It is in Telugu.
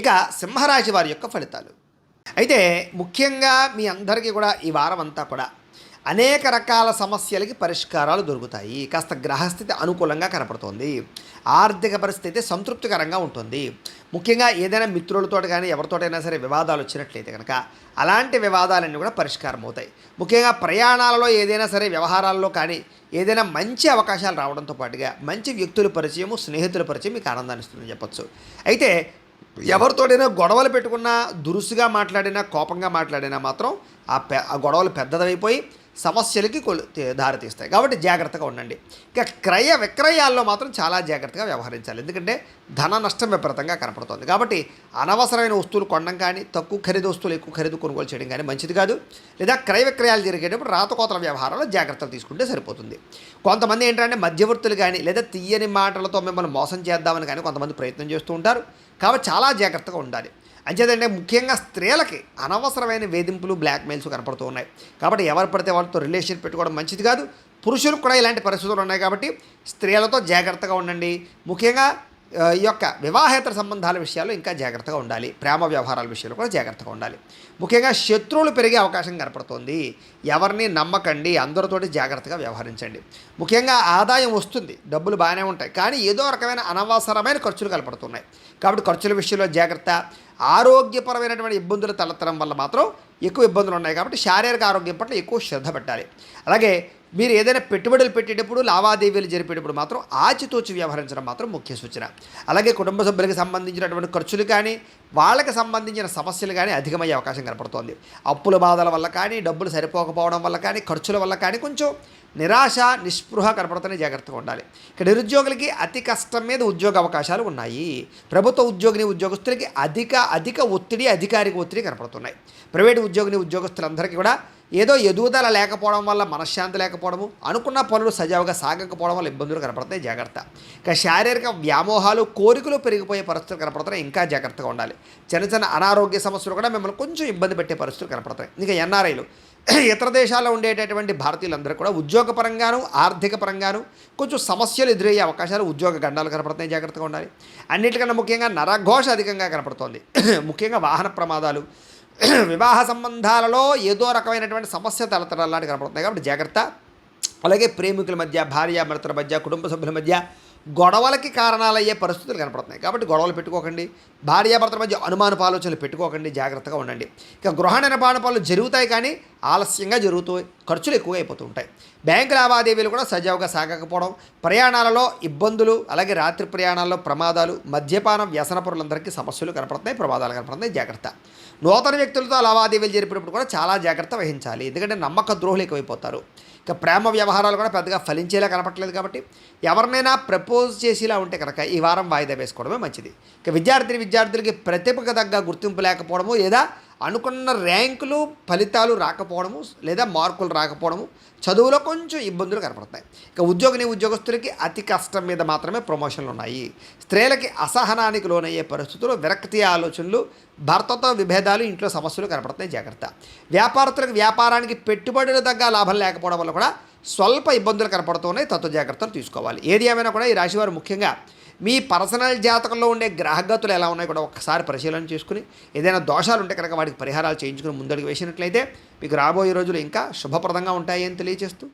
ఇక సింహరాశి వారి యొక్క ఫలితాలు అయితే ముఖ్యంగా మీ అందరికీ కూడా ఈ వారం అంతా కూడా అనేక రకాల సమస్యలకి పరిష్కారాలు దొరుకుతాయి. కాస్త గ్రహస్థితి అనుకూలంగా కనపడుతోంది. ఆర్థిక పరిస్థితి సంతృప్తికరంగా ఉంటుంది. ముఖ్యంగా ఏదైనా మిత్రులతో కానీ ఎవరితోటైనా సరే వివాదాలు వచ్చినట్లయితే కనుక అలాంటి వివాదాలన్నీ కూడా పరిష్కారం అవుతాయి. ముఖ్యంగా ప్రయాణాలలో ఏదైనా సరే వ్యవహారాల్లో కానీ ఏదైనా మంచి అవకాశాలు రావడంతో పాటుగా మంచి వ్యక్తుల పరిచయము, స్నేహితుల పరిచయం మీకు ఆనందాన్ని ఇస్తుందని చెప్పొచ్చు. అయితే ఎవరితోడైనా గొడవలు పెట్టుకున్నా, దురుసుగా మాట్లాడినా, కోపంగా మాట్లాడినా మాత్రం ఆ గొడవలు పెద్దదైపోయి సమస్యలకి దారితీస్తాయి. కాబట్టి జాగ్రత్తగా ఉండండి. ఇక క్రయ విక్రయాల్లో మాత్రం చాలా జాగ్రత్తగా వ్యవహరించాలి. ఎందుకంటే ధన నష్టం విపరీతంగా కనపడుతుంది. కాబట్టి అనవసరమైన వస్తువులు కొనడం కానీ, తక్కువ ఖరీదు వస్తువులు ఎక్కువ ఖరీదు కొనుగోలు చేయడం కానీ మంచిది కాదు. లేదా క్రయ విక్రయాలు జరిగేటప్పుడు రాతకోతల వ్యవహారాల్లో జాగ్రత్తలు తీసుకుంటే సరిపోతుంది. కొంతమంది ఏంటంటే మధ్యవర్తులు కానీ లేదా తీయని మాటలతో మిమ్మల్ని మోసం చేద్దామని కానీ కొంతమంది ప్రయత్నం చేస్తూ ఉంటారు. కాబట్టి చాలా జాగ్రత్తగా ఉండాలి. అంచేదంటే ముఖ్యంగా స్త్రీలకి అనవసరమైన వేధింపులు, బ్లాక్మెయిల్స్ కనపడుతూ ఉన్నాయి. కాబట్టి ఎవరు పడితే వాళ్ళతో రిలేషన్ పెట్టుకోవడం మంచిది కాదు. పురుషులకు కూడా ఇలాంటి పరిస్థితులు ఉన్నాయి. కాబట్టి స్త్రీలతో జాగ్రత్తగా ఉండండి. ముఖ్యంగా ఈ యొక్క వివాహేతర సంబంధాల విషయాల్లో ఇంకా జాగ్రత్తగా ఉండాలి. ప్రేమ వ్యవహారాల విషయంలో కూడా జాగ్రత్తగా ఉండాలి. ముఖ్యంగా శత్రువులు పెరిగే అవకాశం కనపడుతోంది. ఎవరిని నమ్మకండి, అందరితోటి జాగ్రత్తగా వ్యవహరించండి. ముఖ్యంగా ఆదాయం వస్తుంది, డబ్బులు బాగానే ఉంటాయి, కానీ ఏదో రకమైన అనవసరమైన ఖర్చులు కనపడుతున్నాయి. కాబట్టి ఖర్చుల విషయంలో జాగ్రత్త. ఆరోగ్యపరమైనటువంటి ఇబ్బందులు తలెత్తడం వల్ల మాత్రం ఎక్కువ ఇబ్బందులు ఉన్నాయి. కాబట్టి శారీరక ఆరోగ్యం పట్ల ఎక్కువ శ్రద్ధ పెట్టాలి. అలాగే మీరు ఏదైనా పెట్టుబడులు పెట్టేటప్పుడు, లావాదేవీలు జరిపేటప్పుడు మాత్రం ఆచితూచి వ్యవహరించడం మాత్రం ముఖ్య సూచన. అలాగే కుటుంబ సభ్యులకు సంబంధించినటువంటి ఖర్చులు కానీ, వాళ్ళకి సంబంధించిన సమస్యలు కానీ అధికమయ్యే అవకాశం కనపడుతోంది. అప్పుల బాధల వల్ల కానీ, డబ్బులు సరిపోకపోవడం వల్ల కానీ, ఖర్చుల వల్ల కానీ కొంచెం నిరాశ, నిస్పృహ కనపడుతూనే జాగ్రత్తగా ఉండాలి. ఇక నిరుద్యోగులకి అతి కష్టం మీద ఉద్యోగ అవకాశాలు ఉన్నాయి. ప్రభుత్వ ఉద్యోగస్తులకి అధిక ఒత్తిడి, అధికారిక ఒత్తిడి కనపడుతున్నాయి. ప్రైవేటు ఉద్యోగస్తులందరికీ కూడా ఏదో ఎదుగుదల లేకపోవడం వల్ల మనశ్శాంతి లేకపోవడము, అనుకున్న పనులు సజావుగా సాగకపోవడం వల్ల ఇబ్బందులు కనపడతాయి. జాగ్రత్త. ఇక శారీరక వ్యామోహాలు, కోరికలు పెరిగిపోయే పరిస్థితులు కనపడుతున్నాయి. ఇంకా జాగ్రత్తగా ఉండాలి. చిన్న అనారోగ్య సమస్యలు కూడా మిమ్మల్ని కొంచెం ఇబ్బంది పెట్టే పరిస్థితులు కనపడతాయి. ఇంకా ఎన్ఆర్ఐలు, ఇతర దేశాల్లో ఉండేటటువంటి భారతీయులందరూ కూడా ఉద్యోగపరంగాను, ఆర్థిక పరంగాను కొంచెం సమస్యలు ఎదురయ్యే అవకాశాలు, ఉద్యోగ గండాలు కనపడుతున్నాయి. జాగ్రత్తగా ఉండాలి. అన్నిటికన్నా ముఖ్యంగా నరఘోష అధికంగా కనపడుతోంది. ముఖ్యంగా వాహన ప్రమాదాలు, వివాహ సంబంధాలలో ఏదో రకమైనటువంటి సమస్య తలెత్తడం లాంటి కనపడుతున్నాయి. కాబట్టి జాగ్రత్త. అలాగే ప్రేమికుల మధ్య, భార్యాభర్తల మధ్య, కుటుంబ సభ్యుల మధ్య గొడవలకి కారణాలయ్యే పరిస్థితులు కనపడుతున్నాయి. కాబట్టి గొడవలు పెట్టుకోకండి. భార్యాభర్తల మధ్య అనుమానపు ఆలోచనలు పెట్టుకోకండి. జాగ్రత్తగా ఉండండి. ఇక గృహ నిర్మాణ పనులు జరుగుతాయి, కానీ ఆలస్యంగా జరుగుతాయి, ఖర్చులు ఎక్కువ అయిపోతూ ఉంటాయి. బ్యాంకు లావాదేవీలు కూడా సజావుగా సాగకపోవడం, ప్రయాణాలలో ఇబ్బందులు, అలాగే రాత్రి ప్రయాణాల్లో ప్రమాదాలు, మద్యపాన వ్యసనపరులందరికీ సమస్యలు కనపడుతున్నాయి, ప్రమాదాలు కనపడుతున్నాయి. జాగ్రత్త. నూతన వ్యక్తులతో లావాదేవీలు జరిపినప్పుడు కూడా చాలా జాగ్రత్త వహించాలి. ఎందుకంటే నమ్మక ద్రోహులు ఎక్కువైపోతారు. ఇక ప్రేమ వ్యవహారాలు కూడా పెద్దగా ఫలించేలా కనపట్లేదు. కాబట్టి ఎవరినైనా ప్రపోజ్ చేసేలా ఉంటే కనుక ఈ వారం వాయిదా వేసుకోవడమే మంచిది. ఇక విద్యార్థులకి ప్రతిభకు తగ్గ గుర్తింపు లేకపోవడము, లేదా అనుకున్న ర్యాంకులు, ఫలితాలు రాకపోవడము, లేదా మార్కులు రాకపోవడము, చదువులో కొంచెం ఇబ్బందులు కనపడతాయి. ఇక ఉద్యోగస్తులకి అతి కష్టం మీద మాత్రమే ప్రమోషన్లు ఉన్నాయి. స్త్రీలకి అసహనానికి లోనయ్యే పరిస్థితులు, విరక్తి ఆలోచనలు, భర్తతో విభేదాలు, ఇంట్లో సమస్యలు కనపడుతున్నాయి. జాగ్రత్త. వ్యాపారస్తులకు వ్యాపారానికి పెట్టుబడులు తగ్గ లాభం లేకపోవడం వల్ల కూడా స్వల్ప ఇబ్బందులు కనపడుతున్నాయి. తత్వ జాగ్రత్తలు తీసుకోవాలి. ఏది ఏమైనా కూడా ఈ రాశివారు ముఖ్యంగా మీ పర్సనల్ జాతకంలో ఉండే గ్రహగతులు ఎలా ఉన్నాయి కూడా ఒకసారి పరిశీలన చేసుకుని, ఏదైనా దోషాలు ఉంటే కనుక వాటికి పరిహారాలు చేయించుకుని ముందడుగు వేసినట్లయితే మీకు రాబోయే రోజులు ఇంకా శుభప్రదంగా ఉంటాయి అని తెలియజేస్తూ